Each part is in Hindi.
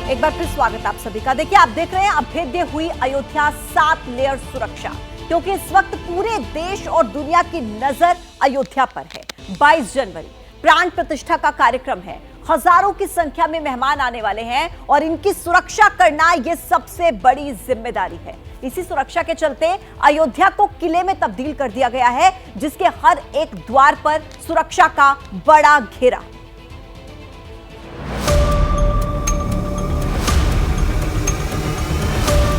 एक बार फिर स्वागत आप सभी का। देखिए, आप देख रहे हैं अभेद्य हुई अयोध्या 7 लेयर सुरक्षा, क्योंकि इस वक्त पूरे देश और दुनिया की नजर अयोध्या पर है। 22 जनवरी प्राण प्रतिष्ठा का कार्यक्रम है, हजारों की संख्या में मेहमान आने वाले हैं और इनकी सुरक्षा करना यह सबसे बड़ी जिम्मेदारी है। इसी सुरक्षा के चलते अयोध्या को किले में तब्दील कर दिया गया है, जिसके हर एक द्वार पर सुरक्षा का बड़ा घेरा।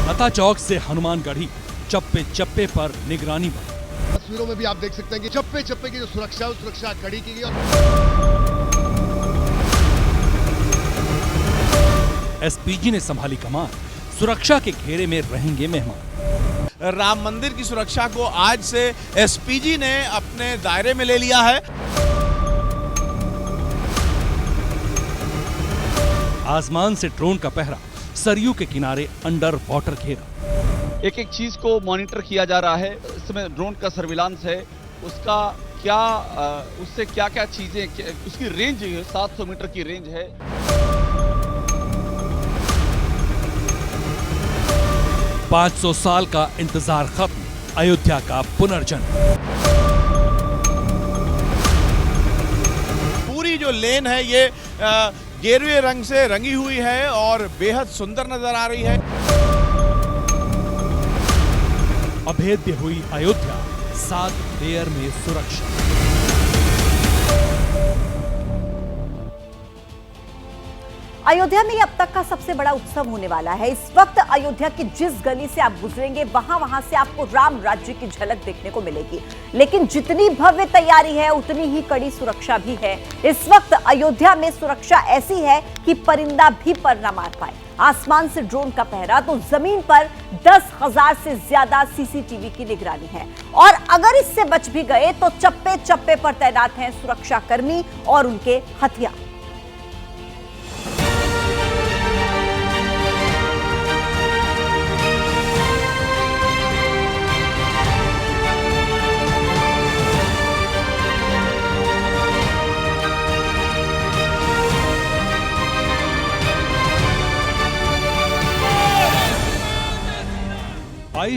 लता चौक से हनुमानगढ़ी, चप्पे चप्पे पर निगरानी बढ़ी। तस्वीरों में भी आप देख सकते हैं कि चप्पे चप्पे की जो सुरक्षा है, उस सुरक्षा कड़ी की गई। एसपीजी ने संभाली कमान, सुरक्षा के घेरे में रहेंगे मेहमान। राम मंदिर की सुरक्षा को आज से एसपीजी ने अपने दायरे में ले लिया है। आसमान से ड्रोन का पहरा, सरयू के किनारे अंडर वाटर घेरा। एक एक चीज को मॉनिटर किया जा रहा है। इसमें ड्रोन का सर्विलांस है, उसका क्या उससे क्या क्या चीजें, उसकी रेंज 700 मीटर की रेंज है। 500 साल का इंतजार खत्म, अयोध्या का पुनर्जन्म। पूरी जो लेन है ये गेरुए रंग से रंगी हुई है और बेहद सुंदर नजर आ रही है। अभेद्य हुई अयोध्या, 7 लेयर में सुरक्षा। अयोध्या में अब तक का सबसे बड़ा उत्सव होने वाला है। इस वक्त अयोध्या की जिस गली से आप गुजरेंगे, वहां से आपको राम राज्य की झलक देखने को मिलेगी। लेकिन जितनी भव्य तैयारी है, उतनी ही कड़ी सुरक्षा भी है। इस वक्त अयोध्या में सुरक्षा ऐसी है कि परिंदा भी पर न मार पाए। आसमान से ड्रोन का पहरा तो जमीन पर 10,000 से ज्यादा सीसीटीवी की निगरानी है। और अगर इससे बच भी गए तो चप्पे चप्पे पर तैनात हैं सुरक्षा कर्मी और उनके हथियार।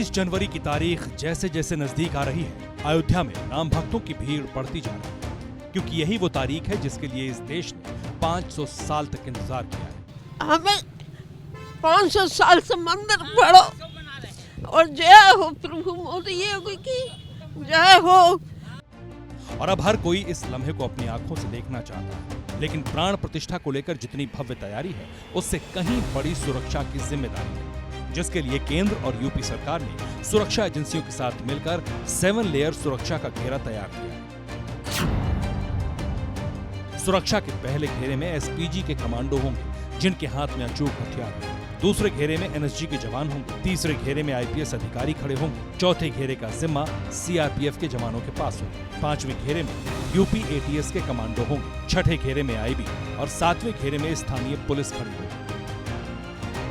जनवरी की तारीख जैसे जैसे नजदीक आ रही है, अयोध्या में राम भक्तों की भीड़ बढ़ती जा रही है, क्योंकि यही वो तारीख है जिसके लिए इस देश ने 500 साल तक इंतजार किया है। हमें 500 साल से मंदिर बढ़ो और जय हो प्रभु मोदी की जय हो। और अब हर कोई इस लम्हे को अपनी आंखों से देखना चाहता है, लेकिन प्राण प्रतिष्ठा को लेकर जितनी भव्य तैयारी है, उससे कहीं बड़ी सुरक्षा की जिम्मेदारी है, जिसके लिए केंद्र और यूपी सरकार ने सुरक्षा एजेंसियों के साथ मिलकर 7 लेयर सुरक्षा का घेरा तैयार किया। सुरक्षा के पहले घेरे में एसपीजी के कमांडो होंगे, जिनके हाथ में अचूक हथियार होंगे। दूसरे घेरे में एनएसजी के जवान होंगे। तीसरे घेरे में आईपीएस अधिकारी खड़े होंगे। चौथे घेरे का जिम्मा सीआरपीएफ के जवानों के पास होगा। 5वें घेरे में यूपी एटीएस के कमांडो होंगे। छठे घेरे में आईबी और 7वें घेरे में स्थानीय पुलिस खड़ी होगी।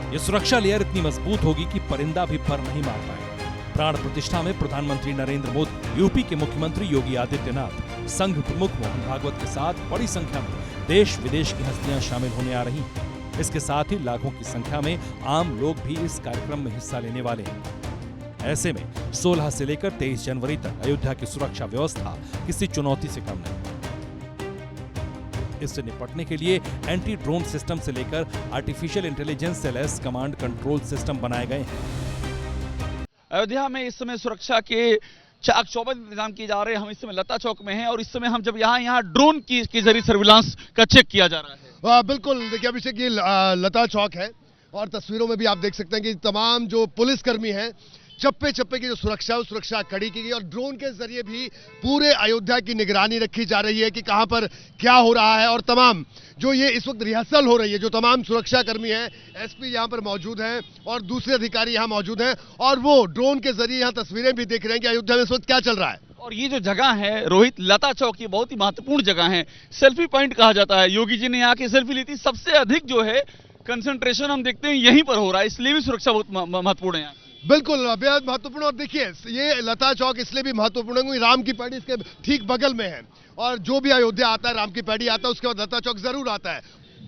ये सुरक्षा लेयर इतनी मजबूत होगी कि परिंदा भी पर नहीं मार पाएगा। प्राण प्रतिष्ठा में प्रधानमंत्री नरेंद्र मोदी, यूपी के मुख्यमंत्री योगी आदित्यनाथ, संघ प्रमुख मोहन भागवत के साथ बड़ी संख्या में देश विदेश की हस्तियां शामिल होने आ रही हैं। इसके साथ ही लाखों की संख्या में आम लोग भी इस कार्यक्रम में हिस्सा लेने वाले हैं। ऐसे में 16 से लेकर 23 जनवरी तक अयोध्या की सुरक्षा व्यवस्था किसी चुनौती से कम नहीं। इससे निपटने के लिए एंटी ड्रोन सिस्टम से लेकर आर्टिफिशियल इंटेलिजेंस से लैस कमांड कंट्रोल सिस्टम बनाए गए हैं। अयोध्या में इस समय सुरक्षा के चाक चौबंद इंतजाम किए जा रहे हैं। हम इस समय लता चौक में हैं और इस समय हम जब यहाँ ड्रोन की जरिए सर्विलांस का चेक किया जा रहा है। बिल्कुल, देखिए अभिषेक, ये लता चौक है और तस्वीरों में भी आप देख सकते हैं कि तमाम जो पुलिसकर्मी हैं, चप्पे चप्पे की जो सुरक्षा है, उस सुरक्षा कड़ी की गई और ड्रोन के जरिए भी पूरे अयोध्या की निगरानी रखी जा रही है कि कहां पर क्या हो रहा है। और तमाम जो ये इस वक्त रिहर्सल हो रही है, जो तमाम सुरक्षा कर्मी हैं, एसपी यहां पर मौजूद हैं और दूसरे अधिकारी यहां मौजूद हैं और वो ड्रोन के जरिए यहां तस्वीरें भी देख रहे हैं कि अयोध्या में इस वक्त क्या चल रहा है। और ये जो जगह है रोहित, लता चौक, ये बहुत ही महत्वपूर्ण जगह है। सेल्फी पॉइंट कहा जाता है। योगी जी ने यहाँ की सेल्फी ली थी। सबसे अधिक जो है कंसंट्रेशन हम देखते हैं यहीं पर हो रहा है, इसलिए भी सुरक्षा बहुत महत्वपूर्ण है। बिल्कुल, बेहद महत्वपूर्ण। और देखिए, ये लता चौक इसलिए भी महत्वपूर्ण है क्योंकि राम की पैड़ी इसके ठीक बगल में है और जो भी अयोध्या आता है, राम की पैड़ी आता है, उसके बाद लता चौक जरूर आता है।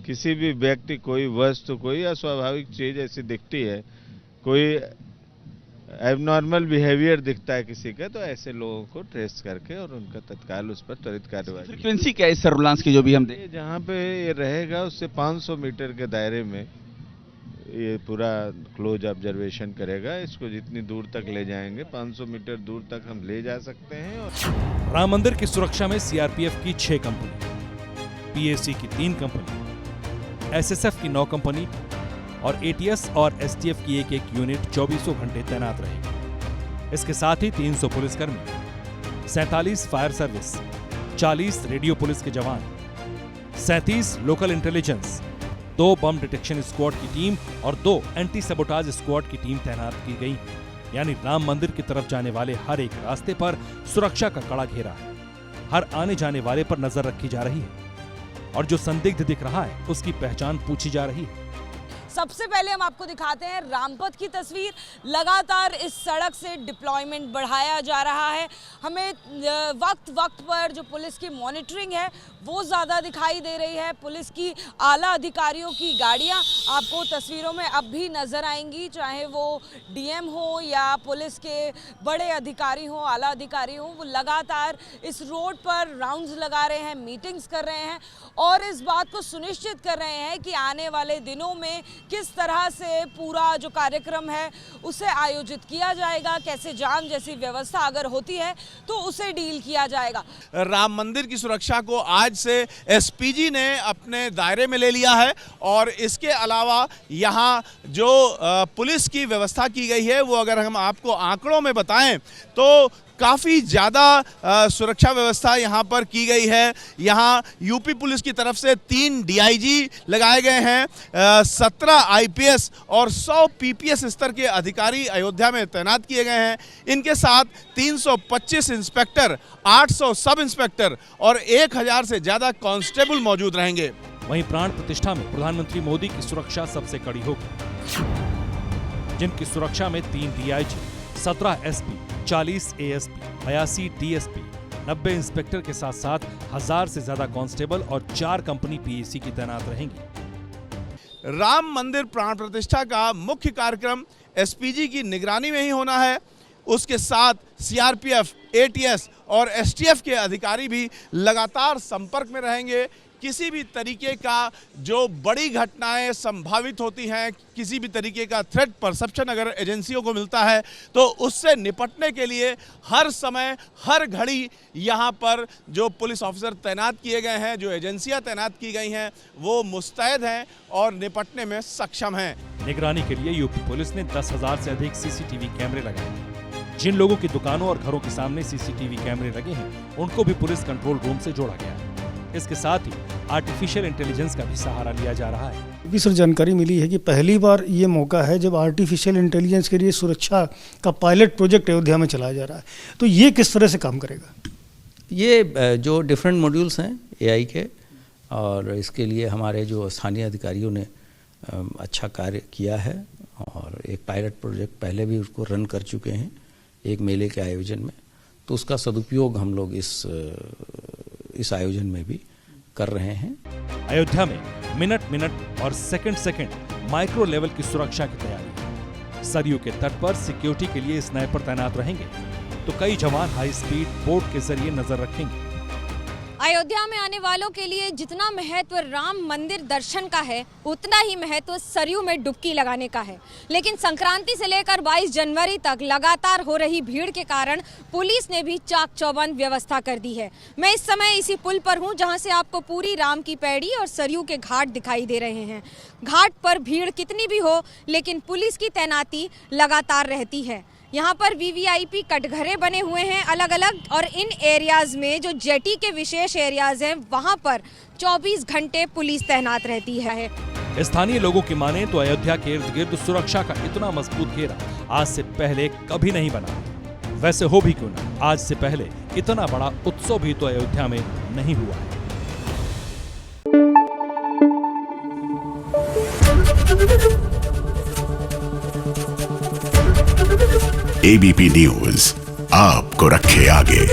किसी भी व्यक्ति, कोई वस्तु, कोई अस्वाभाविक चीज ऐसी दिखती है, कोई एबनॉर्मल बिहेवियर दिखता है किसी का, तो ऐसे लोगों को ट्रेस करके और उनका तत्काल उस पर त्वरित कार्रवाई। फ्रीक्वेंसी क्या है इस सर्विलांस की जो भी हम देख? ये जहाँ पे ये रहेगा उससे 500 मीटर के दायरे में ये पूरा क्लोज ऑब्जर्वेशन करेगा। इसको जितनी दूर तक ले जाएंगे, 500 मीटर दूर तक हम ले जा सकते हैं। और राम मंदिर की सुरक्षा में सीआरपीएफ की 6 कंपनी, पीएसी की 3 कंपनी, एसएसएफ की 9 कंपनी और एटीएस और एसटीएफ की एक यूनिट 24 घंटे तैनात रहेगी। इसके साथ ही 300 पुलिसकर्मी, 47 फायर सर्विस, 40 रेडियो पुलिस के जवान, 37 लोकल इंटेलिजेंस, 2 बम डिटेक्शन स्क्वाड की टीम और 2 एंटी सबोटाज स्क्वाड की टीम तैनात की गई। यानी राम मंदिर की तरफ जाने वाले हर एक रास्ते पर सुरक्षा का कड़ा घेरा है। हर आने जाने वाले पर नजर रखी जा रही है और जो संदिग्ध दिख रहा है उसकी पहचान पूछी जा रही है। सबसे पहले हम आपको दिखाते हैं रामपथ की तस्वीर। लगातार इस सड़क से डिप्लॉयमेंट बढ़ाया जा रहा है। हमें वक्त वक्त पर जो पुलिस की मॉनिटरिंग है वो ज़्यादा दिखाई दे रही है। पुलिस की आला अधिकारियों की गाड़ियां आपको तस्वीरों में अब भी नज़र आएंगी, चाहे वो डीएम हो या पुलिस के बड़े अधिकारी हो, आला अधिकारी हो। वो लगातार इस रोड पर राउंड्स लगा रहे हैं, मीटिंग्स कर रहे हैं और इस बात को सुनिश्चित कर रहे हैं कि आने वाले दिनों में किस तरह से पूरा जो कार्यक्रम है उसे आयोजित किया जाएगा, कैसे जाम जैसी व्यवस्था अगर होती है तो उसे डील किया जाएगा। राम मंदिर की सुरक्षा को आज से एसपीजी ने अपने दायरे में ले लिया है और इसके अलावा यहाँ जो पुलिस की व्यवस्था की गई है वो अगर हम आपको आंकड़ों में बताएं तो काफ़ी ज़्यादा सुरक्षा व्यवस्था यहाँ पर की गई है। यहाँ यूपी पुलिस की तरफ से 3 डीआईजी लगाए गए हैं, 17 आईपीएस और 100 पीपीएस स्तर के अधिकारी अयोध्या में तैनात किए गए हैं। इनके साथ 325 इंस्पेक्टर, 800 सब इंस्पेक्टर और 1000 से ज़्यादा कांस्टेबल मौजूद रहेंगे। वहीं प्राण प्रतिष्ठा में प्रधानमंत्री मोदी की सुरक्षा सबसे कड़ी होगी, जिनकी सुरक्षा में 3 DIG, 17 SP, 40 ASP, 82 DSP, 90 inspector के साथ साथ 1000 से ज्यादा कांस्टेबल और 4 कंपनी पीएसी की तैनात रहेंगी। राम मंदिर प्राण प्रतिष्ठा का मुख्य कार्यक्रम एसपीजी की निगरानी में ही होना है। उसके साथ सीआरपीएफ, एटीएस और एसटीएफ के अधिकारी भी लगातार संपर्क में रहेंगे। किसी भी तरीके का जो बड़ी घटनाएं संभावित होती हैं, किसी भी तरीके का थ्रेट परसेप्शन अगर एजेंसियों को मिलता है तो उससे निपटने के लिए हर समय हर घड़ी यहाँ पर जो पुलिस ऑफिसर तैनात किए गए हैं, जो एजेंसियां तैनात की गई हैं, वो मुस्तैद हैं और निपटने में सक्षम हैं। निगरानी के लिए यूपी पुलिस ने 10,000 से अधिक सीसीटीवी कैमरे लगाए। जिन लोगों की दुकानों और घरों के सामने सीसीटीवी कैमरे लगे हैं उनको भी पुलिस कंट्रोल रूम से जोड़ा गया है। इसके साथ ही आर्टिफिशियल इंटेलिजेंस का भी सहारा लिया जा रहा है। सर, जानकारी मिली है कि पहली बार ये मौका है जब आर्टिफिशियल इंटेलिजेंस के लिए सुरक्षा का पायलट प्रोजेक्ट अयोध्या में चलाया जा रहा है, तो ये किस तरह से काम करेगा? ये जो डिफरेंट मॉड्यूल्स हैं एआई के, और इसके लिए हमारे जो स्थानीय अधिकारियों ने अच्छा कार्य किया है और एक पायलट प्रोजेक्ट पहले भी उसको रन कर चुके हैं एक मेले के आयोजन में, तो उसका सदुपयोग हम लोग इस आयोजन में भी कर रहे हैं। अयोध्या में मिनट और सेकंड माइक्रो लेवल की सुरक्षा की तैयारी। सरयू के तट पर सिक्योरिटी के लिए स्नाइपर तैनात रहेंगे तो कई जवान हाई स्पीड बोट के जरिए नजर रखेंगे। अयोध्या में आने वालों के लिए जितना महत्व राम मंदिर दर्शन का है उतना ही महत्व सरयू में डुबकी लगाने का है। लेकिन संक्रांति से लेकर 22 जनवरी तक लगातार हो रही भीड़ के कारण पुलिस ने भी चाक चौबंद व्यवस्था कर दी है। मैं इस समय इसी पुल पर हूं जहां से आपको पूरी राम की पैड़ी और सरयू के घाट दिखाई दे रहे हैं। घाट पर भीड़ कितनी भी हो लेकिन पुलिस की तैनाती लगातार रहती है। यहाँ पर वीवीआईपी कटघरे बने हुए हैं अलग अलग, और इन एरियाज में जो जेटी के विशेष एरियाज हैं वहाँ पर 24 घंटे पुलिस तैनात रहती है। स्थानीय लोगों की माने तो अयोध्या के इर्द गिर्द सुरक्षा का इतना मजबूत घेरा आज से पहले कभी नहीं बना। वैसे हो भी क्यों ना, आज से पहले इतना बड़ा उत्सव भी तो अयोध्या में नहीं हुआ है। एबीपी न्यूज आपको रखे आगे।